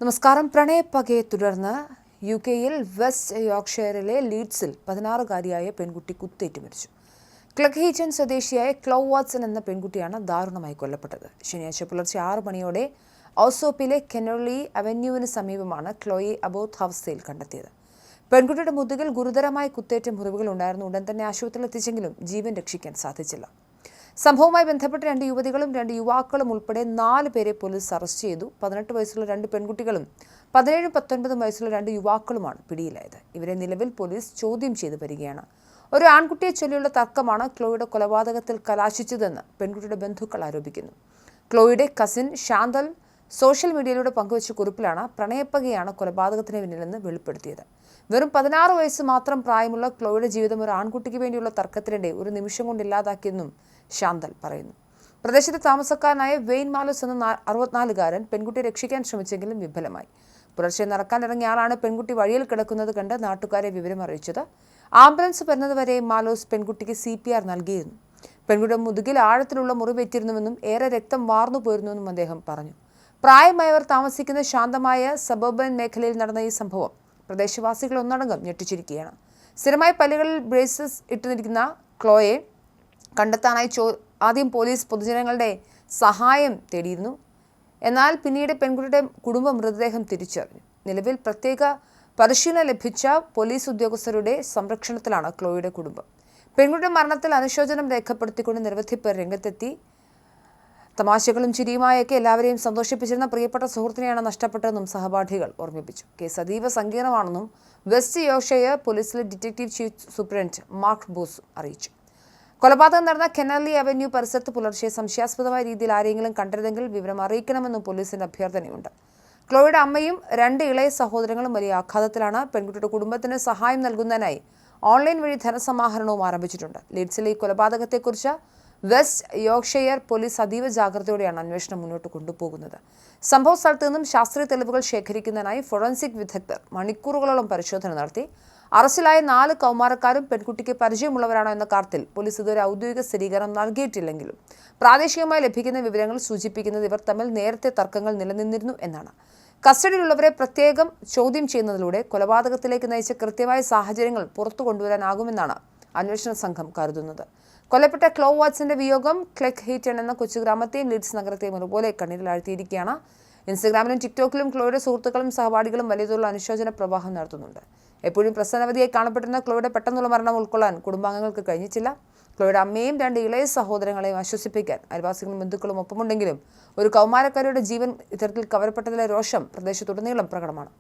നമസ്കാരം. പ്രണയപ്പകയെ തുടർന്ന് യുകെയിൽ വെസ്റ്റ് യോർക്ക്ഷയറിലെ ലീഡ്സിൽ 16-കാരിയായ പെൺകുട്ടി കുത്തേറ്റ് മരിച്ചു. ക്ലഗ്ഹീറ്റൺ സ്വദേശിയായ ക്ലോ വാട്സൺ എന്ന പെൺകുട്ടിയാണ് ദാരുണമായി കൊല്ലപ്പെട്ടത്. ശനിയാഴ്ച പുലർച്ചെ 6 മണിയോടെ ഔസോപ്പിലെ കെനർലി അവന്യൂവിന് സമീപമാണ് ക്ലോയെ അബോധാവസ്ഥയിൽ കണ്ടെത്തിയത്. പെൺകുട്ടിയുടെ മുതുകിൽ ഗുരുതരമായി കുത്തേറ്റ മുറിവുകൾ ഉണ്ടായിരുന്നു. ഉടൻ തന്നെ ആശുപത്രിയിൽ എത്തിച്ചെങ്കിലും ജീവൻ രക്ഷിക്കാൻ സാധിച്ചില്ല. സംഭവവുമായി ബന്ധപ്പെട്ട് 2 യുവതികളും 2 യുവാക്കളും ഉൾപ്പെടെ 4 പേരെ പോലീസ് അറസ്റ്റ് ചെയ്തു. 18 വയസ്സുള്ള 2 പെൺകുട്ടികളും 17-19 വയസ്സുള്ള 2 യുവാക്കളുമാണ് പിടിയിലായത്. ഇവരെ നിലവിൽ പോലീസ് ചോദ്യം ചെയ്തു വരികയാണ്. ഒരു ആൺകുട്ടിയെ ചൊല്ലിയുള്ള തർക്കമാണ് ക്ലോയുടെ കൊലപാതകത്തിൽ കലാശിച്ചതെന്ന് പെൺകുട്ടിയുടെ ബന്ധുക്കൾ ആരോപിക്കുന്നു. ക്ലോയുടെ കസിൻ ഷാന്തൽ സോഷ്യൽ മീഡിയയിലൂടെ പങ്കുവച്ച കുറിപ്പിലാണ് പ്രണയപ്പകയാണ് കൊലപാതകത്തിന് പിന്നിലെന്ന് വെളിപ്പെടുത്തിയത്. വെറും 16 വയസ്സ് മാത്രം പ്രായമുള്ള ക്ലോയുടെ ജീവിതം ഒരു ആൺകുട്ടിക്ക് വേണ്ടിയുള്ള തർക്കത്തിനിടെ ഒരു നിമിഷം കൊണ്ട് ഇല്ലാതാക്കിയെന്നും ഷാന്തൽ പറയുന്നു. പ്രദേശത്തെ താമസക്കാരനായ വെയ്ൻ മാലോസ് എന്ന 64-കാരൻ പെൺകുട്ടിയെ രക്ഷിക്കാൻ ശ്രമിച്ചെങ്കിലും വിഫലമായി. പുലർച്ചെ നടക്കാനിറങ്ങിയ ആളാണ് പെൺകുട്ടി വഴിയിൽ കിടക്കുന്നത് കണ്ട് നാട്ടുകാരെ വിവരം അറിയിച്ചത്. ആംബുലൻസ് വരുന്നതുവരെ മാലോസ് പെൺകുട്ടിക്ക് CPR നൽകിയിരുന്നു. പെൺകുട്ടിയുടെ മുതുകിൽ ആഴത്തിലുള്ള മുറിവേറ്റിരുന്നുവെന്നും ഏറെ രക്തം വാർന്നു പോയിരുന്നുവെന്നും അദ്ദേഹം പറഞ്ഞു. പ്രായമായവർ താമസിക്കുന്ന ശാന്തമായ സബർബൻ മേഖലയിൽ നടന്ന ഈ സംഭവം പ്രദേശവാസികൾ ഒന്നടങ്കം ഞെട്ടിച്ചിരിക്കുകയാണ്. സ്ഥിരമായി പല്ലുകളിൽ ബ്രേസസ് ഇട്ടിരിക്കുന്ന ക്ലോയെ കണ്ടെത്താനായി ആദ്യം പോലീസ് പൊതുജനങ്ങളുടെ സഹായം തേടിയിരുന്നു. എന്നാൽ പിന്നീട് പെൺകുട്ടിയുടെ കുടുംബം മൃതദേഹം തിരിച്ചറിഞ്ഞു. നിലവിൽ പ്രത്യേക പരിശീലനം ലഭിച്ച പോലീസ് ഉദ്യോഗസ്ഥരുടെ സംരക്ഷണത്തിലാണ് ക്ലോയുടെ കുടുംബം. പെൺകുട്ടിയുടെ മരണത്തിൽ അനുശോചനം രേഖപ്പെടുത്തിക്കൊണ്ട് നിരവധി പേർ രംഗത്തെത്തി. തമാശകളും ചിരിയുമായൊക്കെ എല്ലാവരെയും സന്തോഷിപ്പിച്ചിരുന്ന പ്രിയപ്പെട്ട സുഹൃത്തിനെയാണ് നഷ്ടപ്പെട്ടതെന്നും സഹപാഠികൾ ഓർമ്മിപ്പിച്ചു. കേസ് അതീവ സങ്കീർണമാണെന്നും വെസ്റ്റ് യോർക്ക്ഷയർ പോലീസിലെ detective chief superintendent mark boss അറിയിച്ചു. കൊലപാതകം നടന്ന കെനർലി അവന്യൂ പരിസരത്ത് പുലർച്ചെ സംശയാസ്പദമായ രീതിയിൽ ആരെങ്കിലും കണ്ടതെങ്കിൽ വിവരം അറിയിക്കണമെന്നും പോലീസിന്റെ അഭ്യർത്ഥനയുണ്ട്. ക്ലോയുടെ അമ്മയും 2 ഇളയ സഹോദരങ്ങളും വലിയ ആഘാതത്തിലാണ്. പെൺകുട്ടിയുടെ കുടുംബത്തിന് സഹായം നൽകുന്നതിനായി ഓൺലൈൻ വഴി ധനസമാഹരണവും ആരംഭിച്ചിട്ടുണ്ട്. ലീഡ്സിലെ ഈ കൊലപാതകത്തെക്കുറിച്ച് വെസ്റ്റ് യോർക്ക്ഷയർ പോലീസ് അതീവ ജാഗ്രതയോടെയാണ് അന്വേഷണം മുന്നോട്ട് കൊണ്ടുപോകുന്നത്. സംഭവ സ്ഥലത്ത് നിന്നും ശാസ്ത്രീയ തെളിവുകൾ ശേഖരിക്കുന്നതിനായി ഫോറൻസിക് വിദഗ്ധർ മണിക്കൂറുകളോളം പരിശോധന നടത്തി. അറസ്റ്റിലായ 4 കൗമാരക്കാരും പെൺകുട്ടിക്ക് പരിചയമുള്ളവരാണോ എന്ന കാര്യത്തിൽ പോലീസ് ഇതുവരെ ഔദ്യോഗിക സ്ഥിരീകരണം നൽകിയിട്ടില്ലെങ്കിലും പ്രാദേശികമായി ലഭിക്കുന്ന വിവരങ്ങൾ സൂചിപ്പിക്കുന്നത് ഇവർ തമ്മിൽ നേരത്തെ തർക്കങ്ങൾ നിലനിന്നിരുന്നു എന്നാണ്. കസ്റ്റഡിയിലുള്ളവരെ പ്രത്യേകം ചോദ്യം ചെയ്യുന്നതിലൂടെ കൊലപാതകത്തിലേക്ക് നയിച്ച കൃത്യമായ സാഹചര്യങ്ങൾ പുറത്തു കൊണ്ടുവരാനാകുമെന്നാണ് അന്വേഷണ സംഘം കരുതുന്നത്. കൊല്ലപ്പെട്ട ക്ലോ വാട്സന്റെ വിയോഗം ക്ലഗ്ഹീറ്റൺ എന്ന കൊച്ചുഗ്രാമത്തെയും ലീഡ്സ് നഗരത്തെയും ഒരുപോലെ കണ്ണീരിലാഴ്ത്തിയിരിക്കുകയാണ്. ഇൻസ്റ്റഗ്രാമിലും ടിക്ടോക്കിലും ക്ലോയുടെ സുഹൃത്തുക്കളും സഹപാഠികളും വലിയ തോതിലുള്ള അനുശോചന പ്രവാഹം നടത്തുന്നുണ്ട്. എപ്പോഴും പ്രസന്നവതിയായി കാണപ്പെട്ടിരുന്ന ക്ലോയുടെ പെട്ടെന്നുള്ള മരണം ഉൾക്കൊള്ളാൻ കുടുംബാംഗങ്ങൾക്ക് കഴിഞ്ഞിട്ടില്ല. ക്ലോയുടെ അമ്മയും 2 ഇളയ സഹോദരങ്ങളെയും ആശ്വസിപ്പിക്കാൻ അയൽവാസികളും ബന്ധുക്കളും ഒപ്പമുണ്ടെങ്കിലും ഒരു കൗമാരക്കാരിയുടെ ജീവൻ ഇത്തരത്തിൽ കവരപ്പെട്ടതിലെ രോഷം പ്രദേശത്തുടനീളം പ്രകടമാണ്.